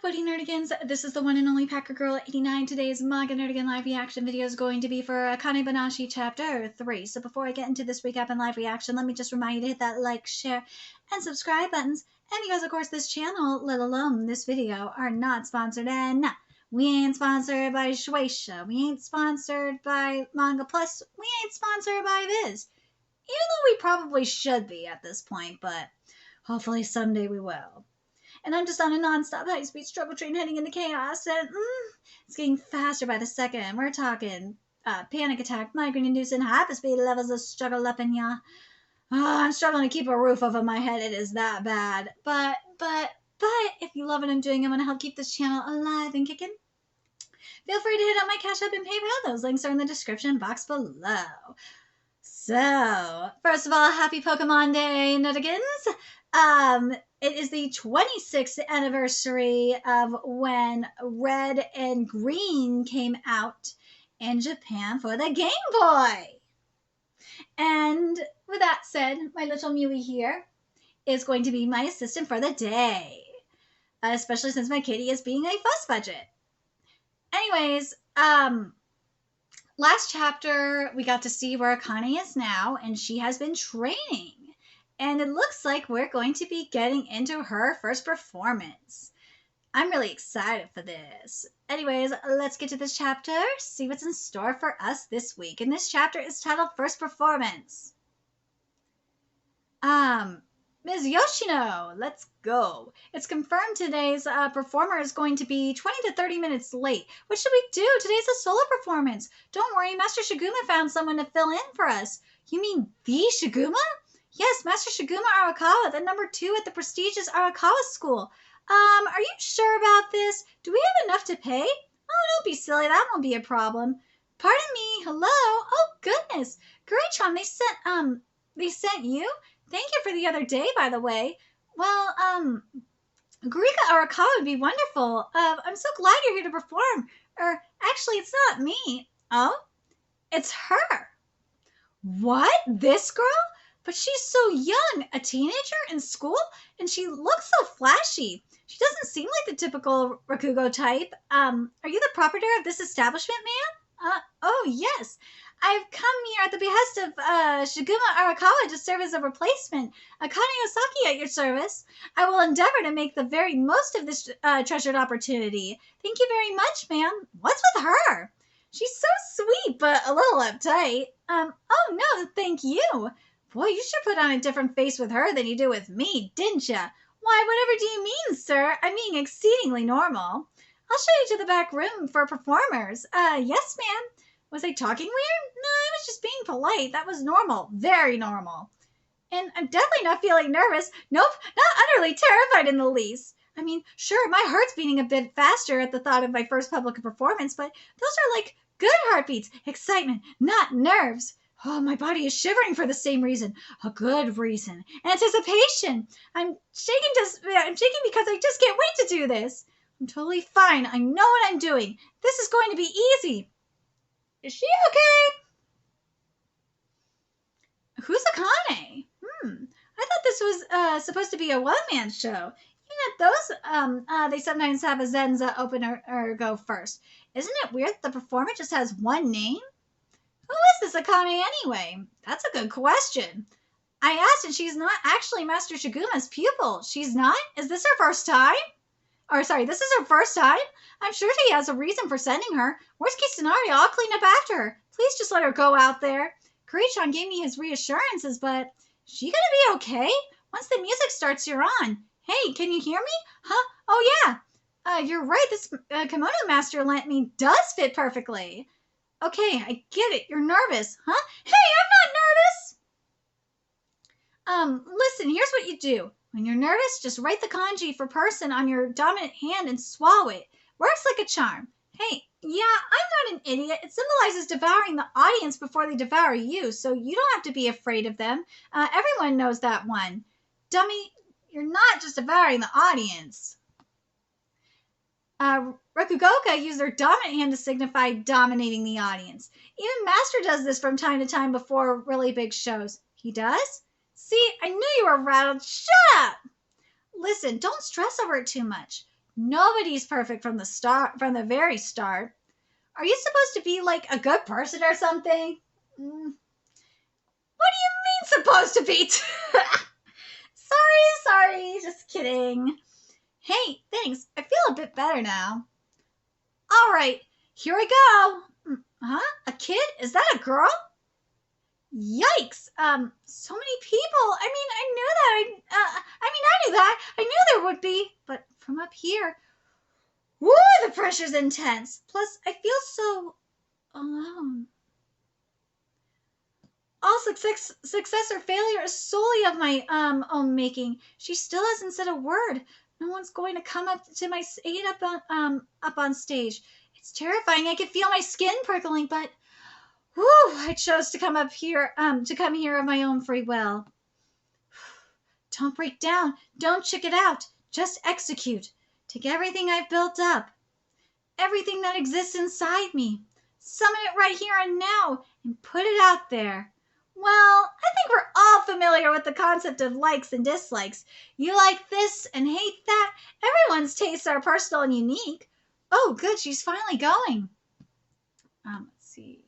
Buddy Nerdigans, this is the one and only Packer Girl 89. Today's Manga Nerdigan live reaction video is going to be for Akane-banashi chapter 3. So before I get into this recap and live reaction, let me just remind you to hit that like, share, and subscribe buttons. And because of course this channel, let alone this video, are not sponsored, and nah, we ain't sponsored by Shueisha, we ain't sponsored by Manga Plus, we ain't sponsored by Viz. Even though we probably should be at this point, but hopefully someday we will. And I'm just on a non-stop high-speed struggle train heading into chaos, and it's getting faster by the second. We're talking panic attack, migraine-inducing, hyperspeed levels of struggle up in ya. I'm struggling to keep a roof over my head. It is that bad. But if you love what I'm doing, I want to help keep this channel alive and kicking. Feel free to hit up my Cash App and PayPal. Those links are in the description box below. So, first of all, happy Pokemon Day, Nuttigans. It is the 26th anniversary of when Red and Green came out in Japan for the Game Boy. And with that said, my little Mewy here is going to be my assistant for the day, especially since my kitty is being a fuss budget. Anyways, last chapter, we got to see where Akane is now, and she has been training. And it looks like we're going to be getting into her first performance. I'm really excited for this. Anyways, let's get to this chapter, see what's in store for us this week. And this chapter is titled First Performance. Ms. Yoshino, let's go. It's confirmed today's performer is going to be 20 to 30 minutes late. What should we do? Today's a solo performance. Don't worry, Master Shiguma found someone to fill in for us. You mean the Shiguma? Yes, Master Shiguma Arakawa, the number 2 at the prestigious Arakawa school. Are you sure about this? Do we have enough to pay? Oh, don't be silly. That won't be a problem. Pardon me. Hello? Oh, goodness. Guri-chan, they sent you? Thank you for the other day, by the way. Well, Gurika Arakawa would be wonderful. I'm so glad you're here to perform. Actually, it's not me. Oh? It's her. What? This girl? But she's so young, a teenager in school, and she looks so flashy. She doesn't seem like the typical Rakugo type. Are you the proprietor of this establishment, ma'am? Oh, yes. I've come here at the behest of Shiguma Arakawa to serve as a replacement. Akane Osaki at your service. I will endeavor to make the very most of this treasured opportunity. Thank you very much, ma'am. What's with her? She's so sweet, but a little uptight. Oh, no, thank you. Boy, you sure put on a different face with her than you do with me, didn't ya? Why, whatever do you mean, sir? I mean exceedingly normal. I'll show you to the back room for performers. Yes, ma'am. Was I talking weird? No, I was just being polite. That was normal. Very normal. And I'm definitely not feeling nervous. Nope, not utterly terrified in the least. I mean, sure, my heart's beating a bit faster at the thought of my first public performance, but those are like good heartbeats. Excitement, not nerves. Oh, my body is shivering for the same reason. A good reason. Anticipation. I'm shaking because I just can't wait to do this. I'm totally fine. I know what I'm doing. This is going to be easy. Is she okay? Who's Akane? I thought this was supposed to be a one-man show. Even at those, they sometimes have a Zenza open or go first. Isn't it weird that the performer just has one name? Who is this Akane anyway? That's a good question. I asked, and she's not actually Master Shiguma's pupil. She's not? Is this her first time? This is her first time? I'm sure he has a reason for sending her. Worst case scenario, I'll clean up after her. Please just let her go out there. Kuri-chan gave me his reassurances, but she gonna be okay? Once the music starts, you're on. Hey, can you hear me? Huh? Oh, yeah. You're right. This kimono master lent me does fit perfectly. Okay, I get it. You're nervous, huh? Hey, I'm not nervous! Listen, here's what you do. When you're nervous, just write the kanji for person on your dominant hand and swallow it. Works like a charm. Hey, yeah, I'm not an idiot. It symbolizes devouring the audience before they devour you, so you don't have to be afraid of them. Everyone knows that one. Dummy, you're not just devouring the audience. Rakugoka use their dominant hand to signify dominating the audience. Even Master does this from time to time before really big shows. He does? See, I knew you were rattled. Shut up! Listen, don't stress over it too much. Nobody's perfect from the start, from the very start. Are you supposed to be like a good person or something? What do you mean supposed to be? Sorry, just kidding. Hey, thanks. I feel a bit better now. All right, here I go. Huh? A kid? Is that a girl? Yikes! So many people. I mean, I knew that. I knew that. I knew there would be, but from up here, woo, the pressure's intense. Plus, I feel so alone. All success or failure is solely of my own making. She still hasn't said a word. No one's going to come up to my aid up on stage. It's terrifying. I can feel my skin prickling, but whew, I chose to come here of my own free will. Don't break down. Don't check it out. Just execute. Take everything I've built up, everything that exists inside me, summon it right here and now, and put it out there. Well, I think we're all familiar with the concept of likes and dislikes. You like this and hate that. Everyone's tastes are personal and unique. Oh, good, she's finally going. Let's see.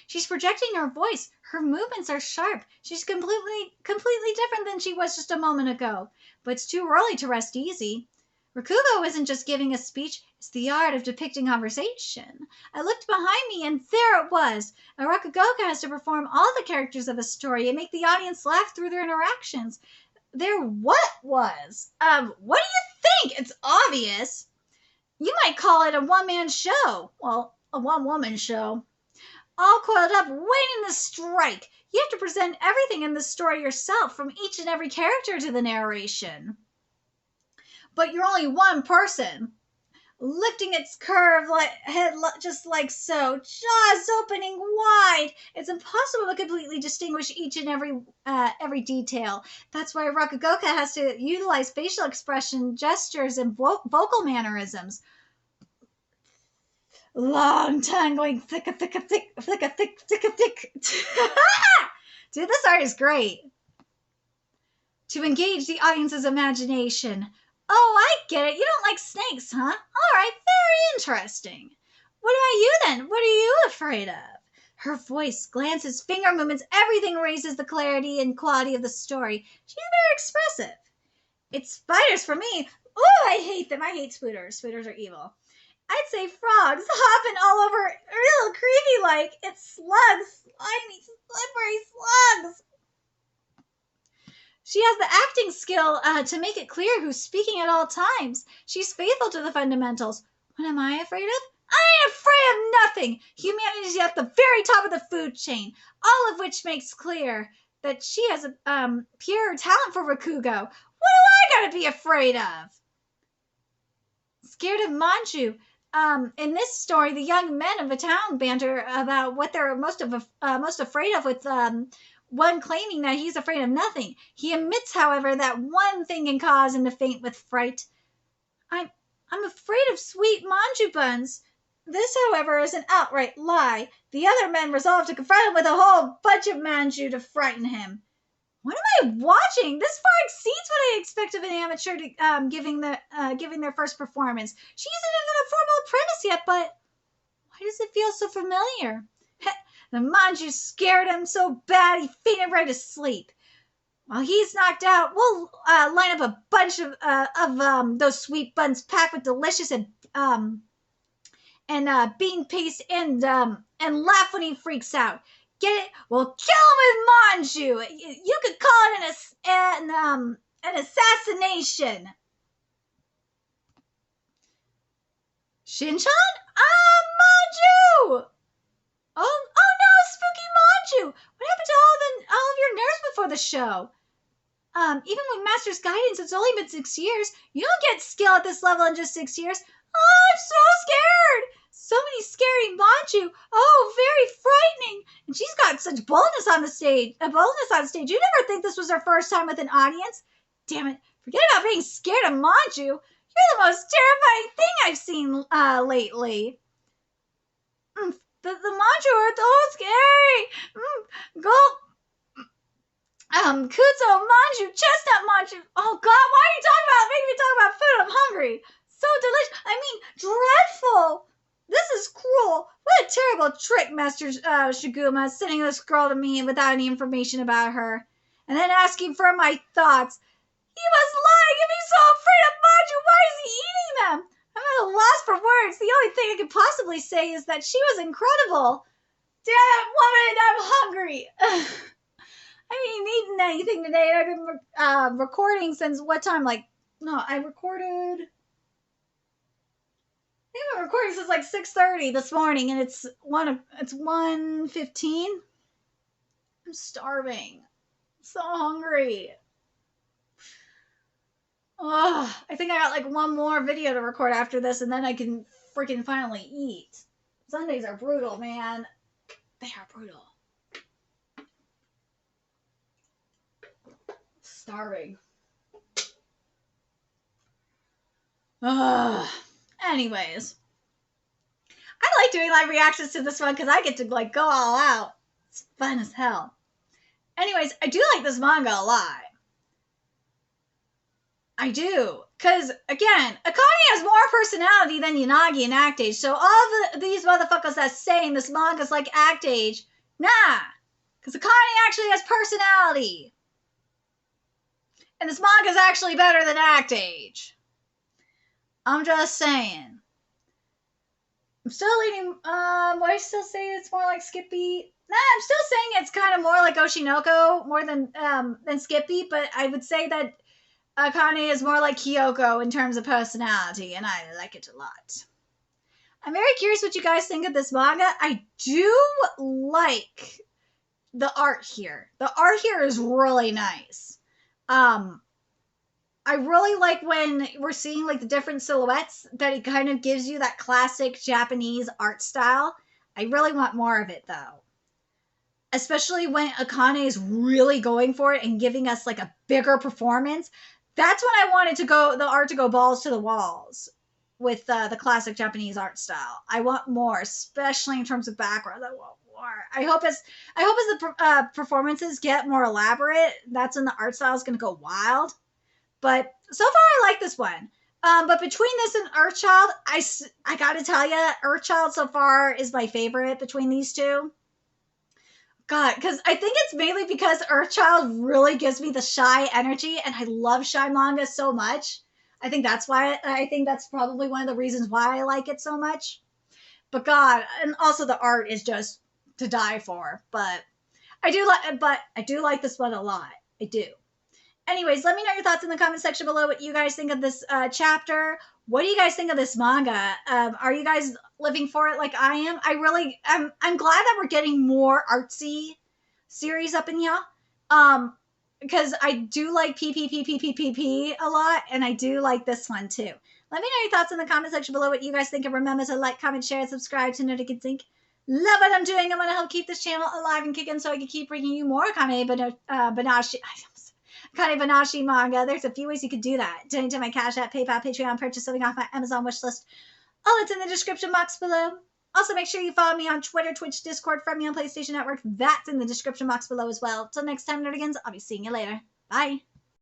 She's projecting her voice. Her movements are sharp. She's completely different than she was just a moment ago. But it's too early to rest easy. Rakugo isn't just giving a speech, it's the art of depicting conversation. I looked behind me and there it was. A Rakugoka has to perform all the characters of a story and make the audience laugh through their interactions. There what was? What do you think? It's obvious. You might call it a one-man show. Well, a one-woman show. All coiled up, waiting to strike. You have to present everything in the story yourself, from each and every character to the narration. But you're only one person, lifting its curved head just like so, jaws opening wide. It's impossible to completely distinguish each and every detail. That's why Rakugoka has to utilize facial expression, gestures, and vocal mannerisms. Long tongue going thick. Dude, this art is great. To engage the audience's imagination. Oh, I get it. You don't like snakes, huh? All right, very interesting. What about you then? What are you afraid of? Her voice, glances, finger movements, everything raises the clarity and quality of the story. She's very expressive. It's spiders for me. Oh, I hate them. I hate spooters. Spooters are evil. I'd say frogs hopping all over, real creepy like. It's slugs, slimy, slippery slugs. She has the acting skill to make it clear who's speaking at all times. She's faithful to the fundamentals. What am I afraid of? I ain't afraid of nothing. Humanity's at the very top of the food chain, all of which makes clear that she has a pure talent for Rakugo. What do I gotta be afraid of? Scared of Manju. In this story, the young men of the town banter about what they're most afraid of, with one claiming that he's afraid of nothing. He admits, however, that one thing can cause him to faint with fright. I'm afraid of sweet manju buns. This, however, is an outright lie. The other men resolve to confront him with a whole bunch of manju to frighten him. What am I watching? This far exceeds what I expect of an amateur giving their first performance. She isn't even a formal apprentice yet, but why does it feel so familiar? The manju scared him so bad he fainted right asleep. While he's knocked out, we'll line up a bunch of those sweet buns packed with delicious bean paste and laugh when he freaks out. Get it? We'll kill him with manju. You could call it an assassination. Shinchan? Manju! Oh no, spooky manju! What happened to all of your nerves before the show? Even with Master's guidance, it's only been 6 years. You don't get skill at this level in just 6 years. Oh, I'm so scared! So many scary manju. Oh, very frightening. And she's got such boldness on stage. You never think this was her first time with an audience. Damn it. Forget about being scared of manju. You're the most terrifying thing I've seen lately. The manju are so scary. Gulp. Kuzo manju, chestnut manju. Oh God, why are you making me talk about food? I'm hungry. So delicious. I mean, dreadful. This is cruel. What a terrible trick, Master Shiguma, sending this girl to me without any information about her. And then asking for my thoughts. He was lying if he's so afraid of Maju. Why is he eating them? I'm at a loss for words. The only thing I could possibly say is that she was incredible. Damn, woman, I'm hungry. I haven't eaten anything today. I've been recording since what time? I recorded. I think I've been recording since 6:30 this morning, and it's 1:15. I'm starving. I'm so hungry. Ugh, I think I got one more video to record after this, and then I can freaking finally eat. Sundays are brutal, man. They are brutal. Starving. Ugh. Anyways. I like doing live reactions to this one because I get to go all out. It's fun as hell. Anyways, I do like this manga a lot. I do. Because, again, Akane has more personality than Yanagi in Act Age. So all these motherfuckers that's saying this manga's like Act Age, nah. Because Akane actually has personality. And this manga's actually better than Act Age. I'm just saying. I'm still leaning, would I still say it's more like Skippy? Nah, I'm still saying it's kind of more like Oshinoko, more than Skippy, but I would say that Akane is more like Kyoko in terms of personality, and I like it a lot. I'm very curious what you guys think of this manga. I do like the art here. The art here is really nice. I really like when we're seeing the different silhouettes, that it kind of gives you that classic Japanese art style. I really want more of it though. Especially when Akane is really going for it and giving us a bigger performance. That's when I wanted the art to go balls to the walls with the classic Japanese art style. I want more, especially in terms of background. I want more. I hope as the performances get more elaborate, that's when the art style is going to go wild. But so far, I like this one. But between this and Earthchild, I gotta tell you, Earthchild so far is my favorite between these two. God, because I think it's mainly because Earthchild really gives me the shy energy, and I love shy manga so much. I think that's why. I think that's probably one of the reasons why I like it so much. But God, and also the art is just to die for. But I do like this one a lot. I do. Anyways, let me know your thoughts in the comment section below. What you guys think of this chapter? What do you guys think of this manga? Are you guys living for it like I am? I'm glad that we're getting more artsy series up in here. Because I do like PPPPPPP a lot, and I do like this one too. Let me know your thoughts in the comment section below. What you guys think, and remember to like, comment, share, and subscribe to know to get sync. Love what I'm doing. I'm gonna help keep this channel alive and kicking, so I can keep bringing you more Akane-banashi. Akane-banashi manga. There's a few ways you could do that. Donate to my Cash App, PayPal, Patreon, purchase something off my Amazon wishlist. All it's in the description box below. Also, make sure you follow me on Twitter, Twitch, Discord, friend me on PlayStation Network. That's in the description box below as well. Till next time, Nerdigans, I'll be seeing you later. Bye.